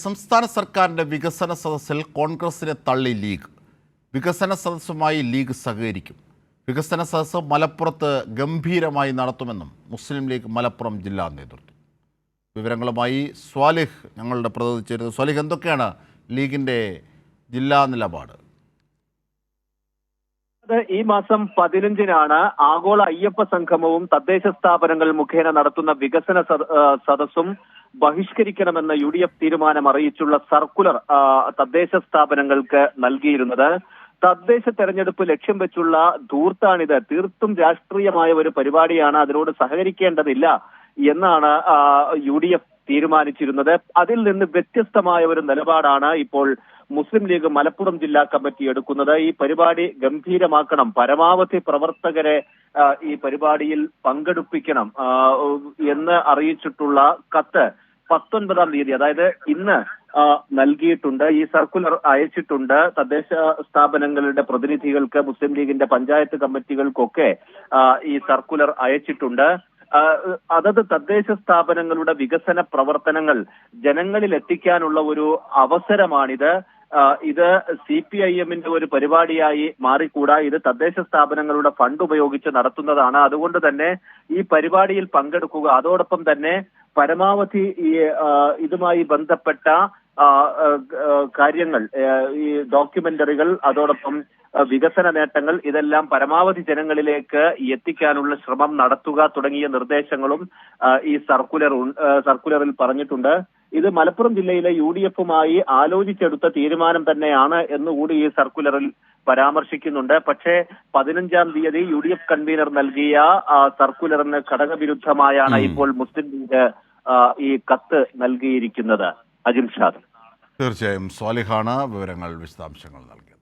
സംസ്ഥാന സർക്കാരിന്റെ വികസന സദസ്സിൽ കോൺഗ്രസിനെ തള്ളി ലീഗ്. വികസന സദസ്സുമായി ലീഗ് സഹകരിക്കും. വികസന സദസ്സ് മലപ്പുറത്ത് ഗംഭീരമായി നടത്തുമെന്നും മുസ്ലിം ലീഗ് മലപ്പുറം ജില്ലാ നേതൃത്വം. വിവരങ്ങളുമായി സ്വാലിഹ് ഞങ്ങളുടെ പ്രതിനിധി ചേരുന്നു. സ്വാലിഹ്, എന്തൊക്കെയാണ് ലീഗിന്റെ ജില്ലാ നിലപാട്? ഈ മാസം 15-നാണ് ആഗോള അയ്യപ്പ സംഗമവും തദ്ദേശ സ്ഥാപനങ്ങൾ മുഖേന നടത്തുന്ന വികസന സദസ്സും ബഹിഷ്കരിക്കണമെന്ന UDF തീരുമാനം അറിയിച്ചുള്ള സർക്കുലർ തദ്ദേശ സ്ഥാപനങ്ങൾക്ക് നൽകിയിരുന്നത്. തദ്ദേശ തെരഞ്ഞെടുപ്പ് ലക്ഷ്യം വെച്ചുള്ള ധൂർത്താണിത്. തീർത്തും രാഷ്ട്രീയമായ ഒരു പരിപാടിയാണ്, അതിനോട് സഹകരിക്കേണ്ടതില്ല എന്നാണ് UDF തീരുമാനിച്ചിരുന്നത്. അതിൽ നിന്ന് വ്യത്യസ്തമായ ഒരു നിലപാടാണ് ഇപ്പോൾ മുസ്ലിം ലീഗ് മലപ്പുറം ജില്ലാ കമ്മിറ്റി എടുക്കുന്നത്. ഈ പരിപാടി ഗംഭീരമാക്കണം, പരമാവധി പ്രവർത്തകരെ ഈ പരിപാടിയിൽ പങ്കെടുപ്പിക്കണം എന്ന് അറിയിച്ചിട്ടുള്ള കത്ത് 19-ാം തീയതി, അതായത് ഇന്ന് നൽകിയിട്ടുണ്ട്. ഈ സർക്കുലർ അയച്ചിട്ടുണ്ട്. തദ്ദേശ സ്ഥാപനങ്ങളുടെ പ്രതിനിധികൾക്ക്, മുസ്ലിം ലീഗിന്റെ പഞ്ചായത്ത് കമ്മിറ്റികൾക്കൊക്കെ ഈ സർക്കുലർ അയച്ചിട്ടുണ്ട്. അതത് തദ്ദേശ സ്ഥാപനങ്ങളുടെ വികസന പ്രവർത്തനങ്ങൾ ജനങ്ങളിൽ എത്തിക്കാനുള്ള ഒരു അവസരമാണിത്. ഇത് CPIM-ന്റെ ഒരു പരിപാടിയായി മാറിക്കൂടാ. ഇത് തദ്ദേശ സ്ഥാപനങ്ങളുടെ ഫണ്ട് ഉപയോഗിച്ച് നടത്തുന്നതാണ്. അതുകൊണ്ട് തന്നെ ഈ പരിപാടിയിൽ പങ്കെടുക്കുക, അതോടൊപ്പം തന്നെ പരമാവധി ഈ ഇതുമായി ബന്ധപ്പെട്ട കാര്യങ്ങൾ, ഈ ഡോക്യുമെന്ററികൾ, അതോടൊപ്പം വികസന നേട്ടങ്ങൾ, ഇതെല്ലാം പരമാവധി ജനങ്ങളിലേക്ക് എത്തിക്കാനുള്ള ശ്രമം നടത്തുക തുടങ്ങിയ നിർദ്ദേശങ്ങളും ഈ സർക്കുലറിൽ പറഞ്ഞിട്ടുണ്ട്. ഇത് മലപ്പുറം ജില്ലയിലെ UDF-മായി ആലോചിച്ചെടുത്ത തീരുമാനം തന്നെയാണ് എന്നുകൂടി ഈ സർക്കുലറിൽ പരാമർശിക്കുന്നുണ്ട്. പക്ഷേ 15-ാം തീയതി UDF കൺവീനർ നൽകിയ സർക്കുലറിന് ഘടകവിരുദ്ധമായാണ് ഇപ്പോൾ മുസ്ലിം ലീഗ് ഈ കത്ത് നൽകിയിരിക്കുന്നത്. അജിംഷാദ്. തീർച്ചയായും സ്വാലിഹാണ് വിവരങ്ങൾ, വിശദാംശങ്ങൾ നൽകിയത്.